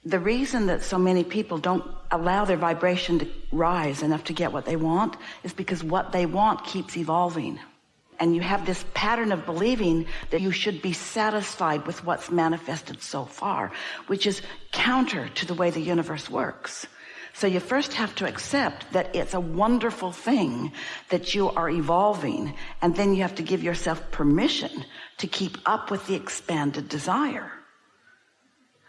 The reason that so many people don't allow their vibration to rise enough to get what they want is because what they want keeps evolving. And you have this pattern of believing that you should be satisfied with what's manifested so far, which is counter to the way the universe works. So you first have to accept that it's a wonderful thing that you are evolving, and then you have to give yourself permission to keep up with the expanded desire.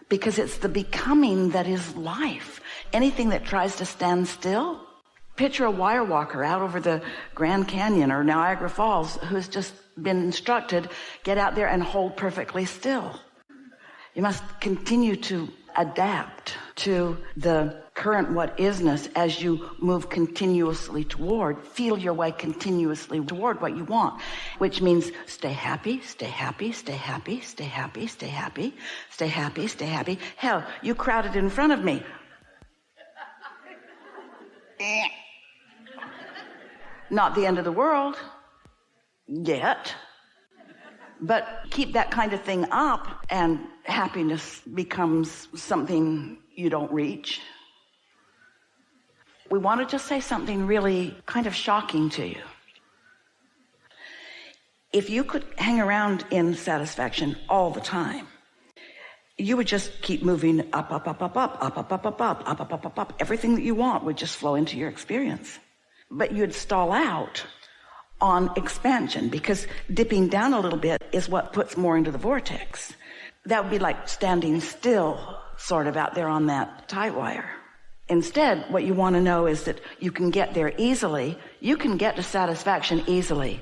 Because it's the becoming that is life. Anything that tries to stand still, picture a wire walker out over the Grand Canyon or Niagara Falls who's just been instructed, get out there and hold perfectly still. You must continue to adapt to the current what isness as you move continuously toward, feel your way continuously toward what you want, which means stay happy, stay happy, stay happy, stay happy, stay happy, stay happy, stay happy. Hell, you crowded in front of me. Not the end of the world yet, but keep that kind of thing up and happiness becomes something you don't reach. We want to just say something really kind of shocking to you. If you could hang around in satisfaction all the time, you would just keep moving up, up, up, up, up, up, up, up, up, up, up, up, up, up, up. Everything that you want would just flow into your experience. But you'd stall out on expansion because dipping down a little bit is what puts more into the vortex. That would be like standing still, sort of out there on that tight wire. Instead, what you want to know is that you can get there easily. You can get to satisfaction easily.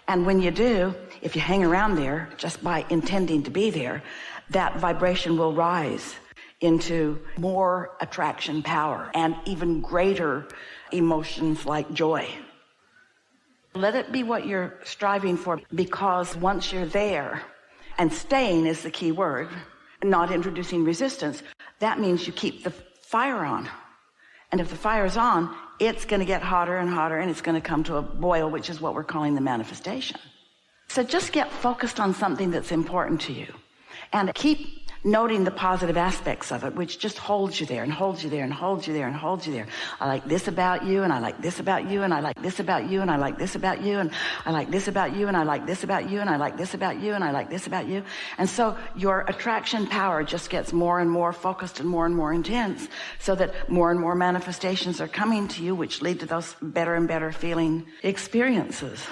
And when you do, if you hang around there just by intending to be there, that vibration will rise into more attraction power and even greater emotions like joy. Let it be what you're striving for, because once you're there, and staying is the key word, not introducing resistance, that means you keep the fire on. And if the fire's on, it's going to get hotter and hotter, and it's going to come to a boil, which is what we're calling the manifestation. So just get focused on something that's important to you, and keep noting the positive aspects of it, which just holds you there and holds you there and holds you there and holds you there. I like this about you, and I like this about you, and I like this about you, and I like this about you, and I like this about you, and I like this about you, and I like this about you, and I like this about you. And so your attraction power just gets more and more focused and more intense, so that more and more manifestations are coming to you, which lead to those better and better feeling experiences.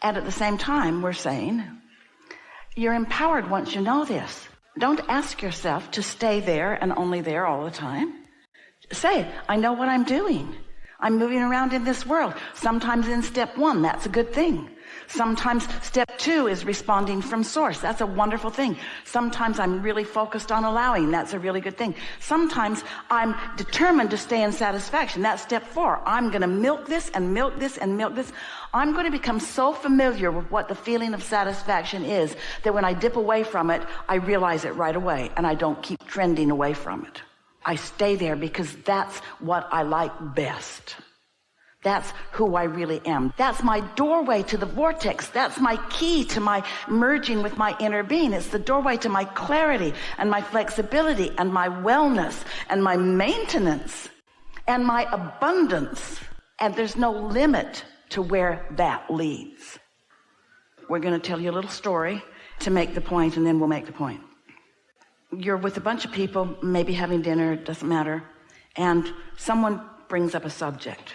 And at the same time, we're saying, you're empowered once you know this. Don't ask yourself to stay there and only there all the time. Say, I know what I'm doing. I'm moving around in this world. Sometimes in step 1, that's a good thing. Sometimes step 2 is responding from source. That's a wonderful thing. Sometimes I'm really focused on allowing. That's a really good thing. Sometimes I'm determined to stay in satisfaction. That's step 4. I'm going to milk this and milk this and milk this. I'm going to become so familiar with what the feeling of satisfaction is that when I dip away from it, I realize it right away, and I don't keep trending away from it. I stay there because that's what I like best. That's who I really am. That's my doorway to the vortex. That's my key to my merging with my inner being. It's the doorway to my clarity and my flexibility and my wellness and my maintenance and my abundance. And there's no limit to where that leads. We're going to tell you a little story to make the point, and then we'll make the point. You're with a bunch of people, maybe having dinner, it doesn't matter, and someone brings up a subject.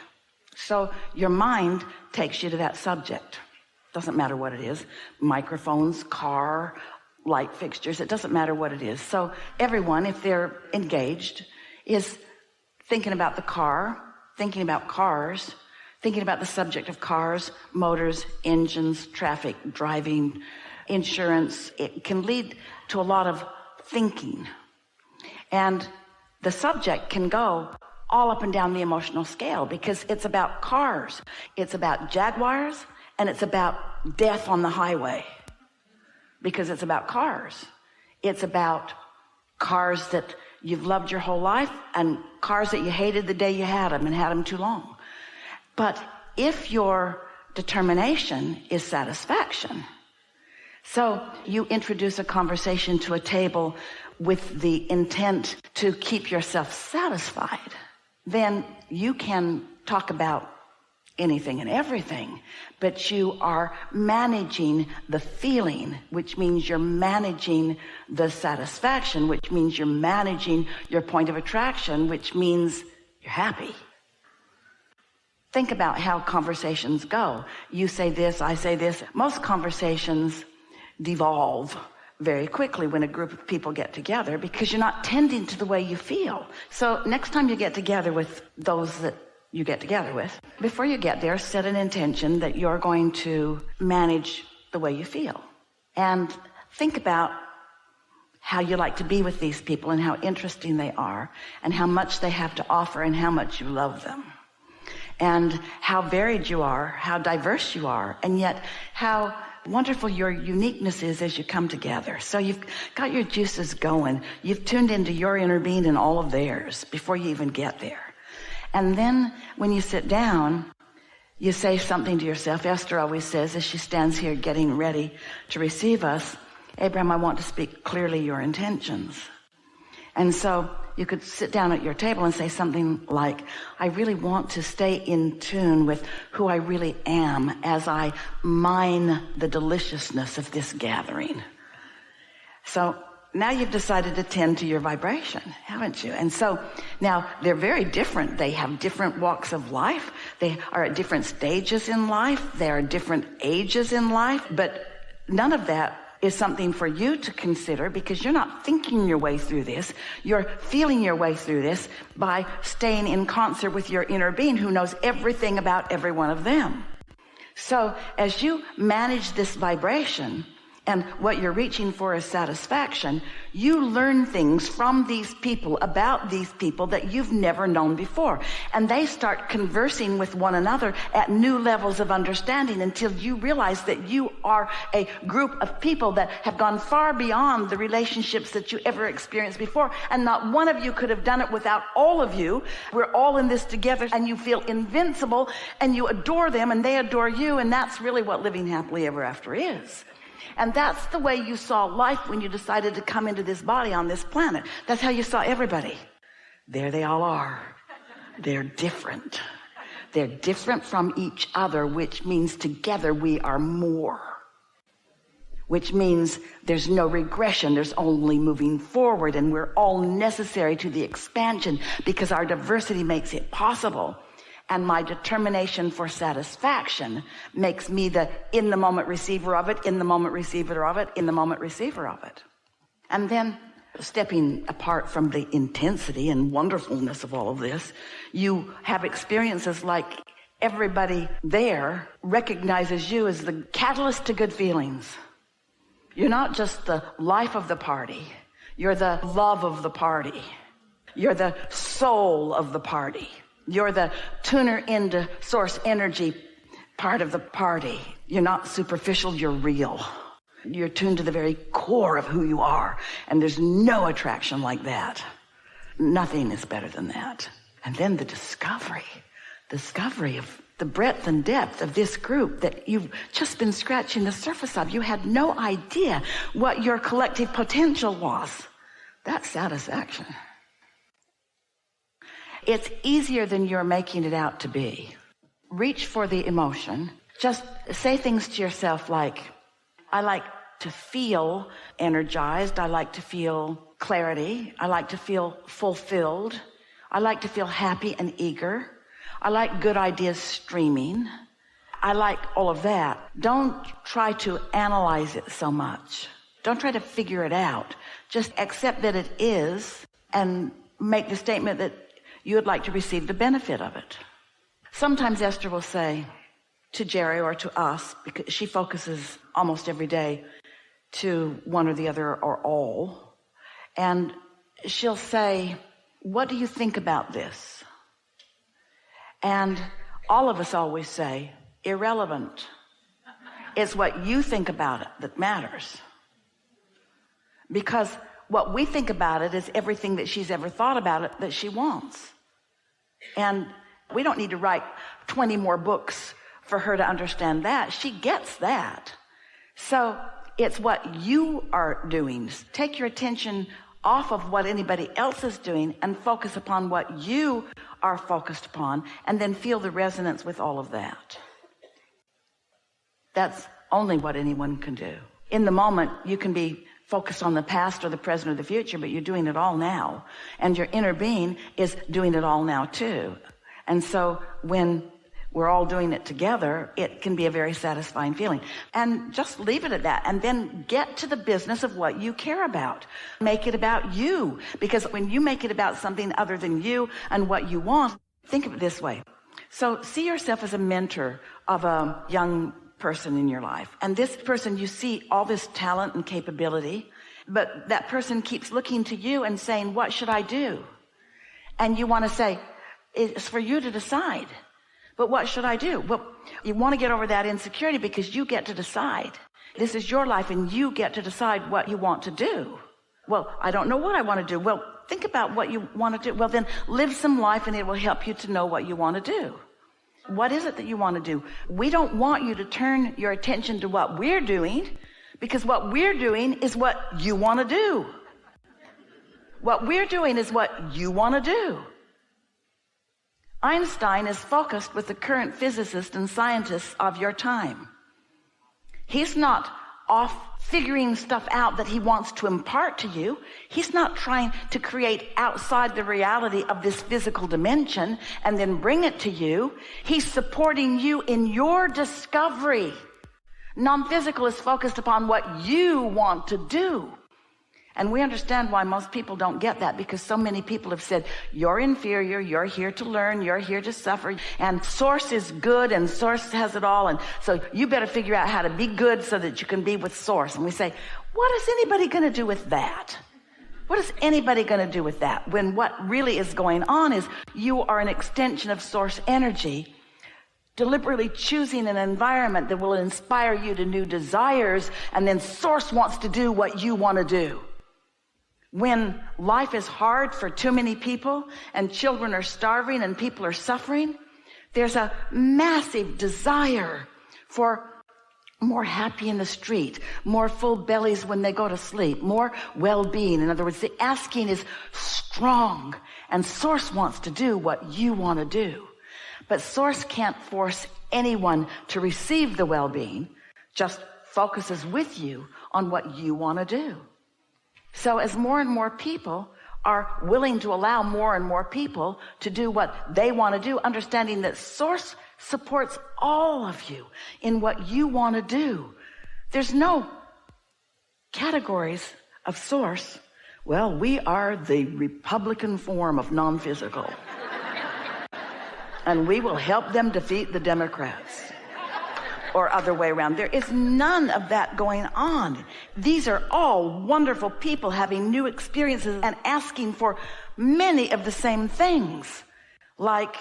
So your mind takes you to that subject. Doesn't matter what it is. Microphones, car, light fixtures, it doesn't matter what it is. So everyone, if they're engaged, is thinking about the car, thinking about cars, thinking about the subject of cars, motors, engines, traffic, driving, insurance. It can lead to a lot of thinking. And the subject can go all up and down the emotional scale because it's about cars, it's about Jaguars, and it's about death on the highway because it's about cars. It's about cars that you've loved your whole life and cars that you hated the day you had them and had them too long. But if your determination is satisfaction, So you introduce a conversation to a table with the intent to keep yourself satisfied. Then you can talk about anything and everything, but you are managing the feeling, which means you're managing the satisfaction, which means you're managing your point of attraction, which means you're happy. Think about how conversations go. You say this, I say this. Most conversations devolve very quickly when a group of people get together because you're not tending to the way you feel. So next time you get together with those that you get together with, before you get there, set an intention that you're going to manage the way you feel. And think about how you like to be with these people and how interesting they are and how much they have to offer and how much you love them. And how varied you are, how diverse you are, and yet how wonderful your uniqueness is as you come together. So you've got your juices going. You've tuned into your inner being and all of theirs before you even get there. And then when you sit down, you say something to yourself. Esther always says, as she stands here getting ready to receive us, Abraham, I want to speak clearly your intentions. And so you could sit down at your table and say something like, I really want to stay in tune with who I really am as I mine the deliciousness of this gathering. So now you've decided to tend to your vibration, haven't you? And so now they're very different. They have different walks of life. They are at different stages in life. They are different ages in life. But none of that is something for you to consider because you're not thinking your way through this. You're feeling your way through this by staying in concert with your inner being who knows everything about every one of them. So as you manage this vibration, and what you're reaching for is satisfaction, you learn things from these people, about these people that you've never known before. And they start conversing with one another at new levels of understanding until you realize that you are a group of people that have gone far beyond the relationships that you ever experienced before. And not one of you could have done it without all of you. We're all in this together and you feel invincible and you adore them and they adore you. And that's really what living happily ever after is. And that's the way you saw life when you decided to come into this body on this planet. That's how you saw everybody. There they all are. They're different. They're different from each other, which means together we are more. Which means there's no regression. There's only moving forward. And we're all necessary to the expansion because our diversity makes it possible. And my determination for satisfaction makes me the in-the-moment receiver of it, in-the-moment receiver of it, in-the-moment receiver of it. And then stepping apart from the intensity and wonderfulness of all of this, you have experiences like everybody there recognizes you as the catalyst to good feelings. You're not just the life of the party. You're the love of the party. You're the soul of the party. You're the tuner into source energy part of the party. You're not superficial, you're real. You're tuned to the very core of who you are. And there's no attraction like that. Nothing is better than that. And then the discovery of the breadth and depth of this group that you've just been scratching the surface of. You had no idea what your collective potential was. That's satisfaction. It's easier than you're making it out to be. Reach for the emotion. Just say things to yourself like, I like to feel energized. I like to feel clarity. I like to feel fulfilled. I like to feel happy and eager. I like good ideas streaming. I like all of that. Don't try to analyze it so much. Don't try to figure it out. Just accept that it is and make the statement that you would like to receive the benefit of it. Sometimes Esther will say to Jerry or to us, because she focuses almost every day to one or the other or all, and she'll say, what do you think about this? And all of us always say, irrelevant. It's what you think about it that matters. Because what we think about it is everything that she's ever thought about it that she wants. And we don't need to write 20 more books for her to understand that. She gets that. So It's what you are doing. Take your attention off of what anybody else is doing and focus upon what you are focused upon, and then feel the resonance with all of that. That's only what anyone can do. In the moment, you can be focused on the past or the present or the future, but you're doing it all now. And your inner being is doing it all now too. And so when we're all doing it together, it can be a very satisfying feeling. And just leave it at that. And then get to the business of what you care about. Make it about you. Because when you make it about something other than you and what you want, think of it this way. So see yourself as a mentor of a young person in your life. And this person, you see all this talent and capability, but that person keeps looking to you and saying, what should I do? And you want to say, it's for you to decide. But what should I do? Well, you want to get over that insecurity because you get to decide. This is your life and you get to decide what you want to do. Well, I don't know what I want to do. Well, think about what you want to do. Well, then live some life and it will help you to know what you want to do. What is it that you want to do? We don't want you to turn your attention to what we're doing, because what we're doing is what you want to do. What we're doing is what you want to do. Einstein is focused with the current physicists and scientists of your time. He's not off figuring stuff out that he wants to impart to you. He's not trying to create outside the reality of this physical dimension and then bring it to you. He's supporting you in your discovery. Non-physical is focused upon what you want to do. And we understand why most people don't get that, because so many people have said, you're inferior, you're here to learn, you're here to suffer, and Source is good and Source has it all, and so you better figure out how to be good so that you can be with Source. And we say, what is anybody going to do with that? What is anybody going to do with that? When what really is going on is you are an extension of Source energy, deliberately choosing an environment that will inspire you to new desires, and then Source wants to do what you want to do. When life is hard for too many people and children are starving and people are suffering, there's a massive desire for more happy in the street, more full bellies when they go to sleep, more well-being. In other words, the asking is strong, and Source wants to do what you want to do. But Source can't force anyone to receive the well-being, just focuses with you on what you want to do. So as more and more people are willing to allow more and more people to do what they want to do, understanding that Source supports all of you in what you want to do. There's no categories of Source. Well, we are the Republican form of non-physical. And we will help them defeat the Democrats. Or other way around. There is none of that going on. These are all wonderful people having new experiences and asking for many of the same things, like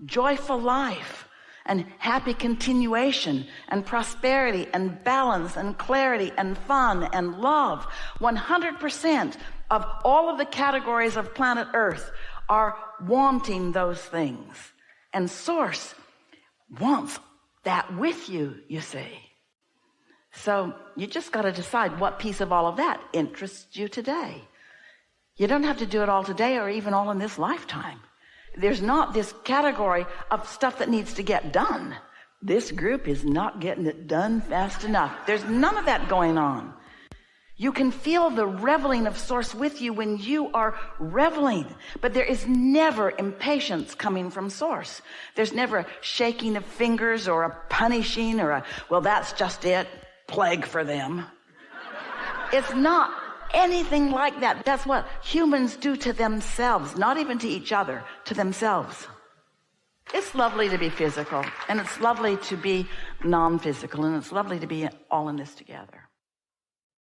joyful life and happy continuation and prosperity and balance and clarity and fun and love. 100% of all of the categories of planet Earth are wanting those things. And Source wants that with you, you see. So you just got to decide what piece of all of that interests you today. You don't have to do it all today or even all in this lifetime. There's not this category of stuff that needs to get done. This group is not getting it done fast enough. There's none of that going on. You can feel the reveling of Source with you when you are reveling. But there is never impatience coming from Source. There's never a shaking of fingers or a punishing or a, well, that's just it, plague for them. It's not anything like that. That's what humans do to themselves, not even to each other, to themselves. It's lovely to be physical, and it's lovely to be non-physical, and it's lovely to be all in this together.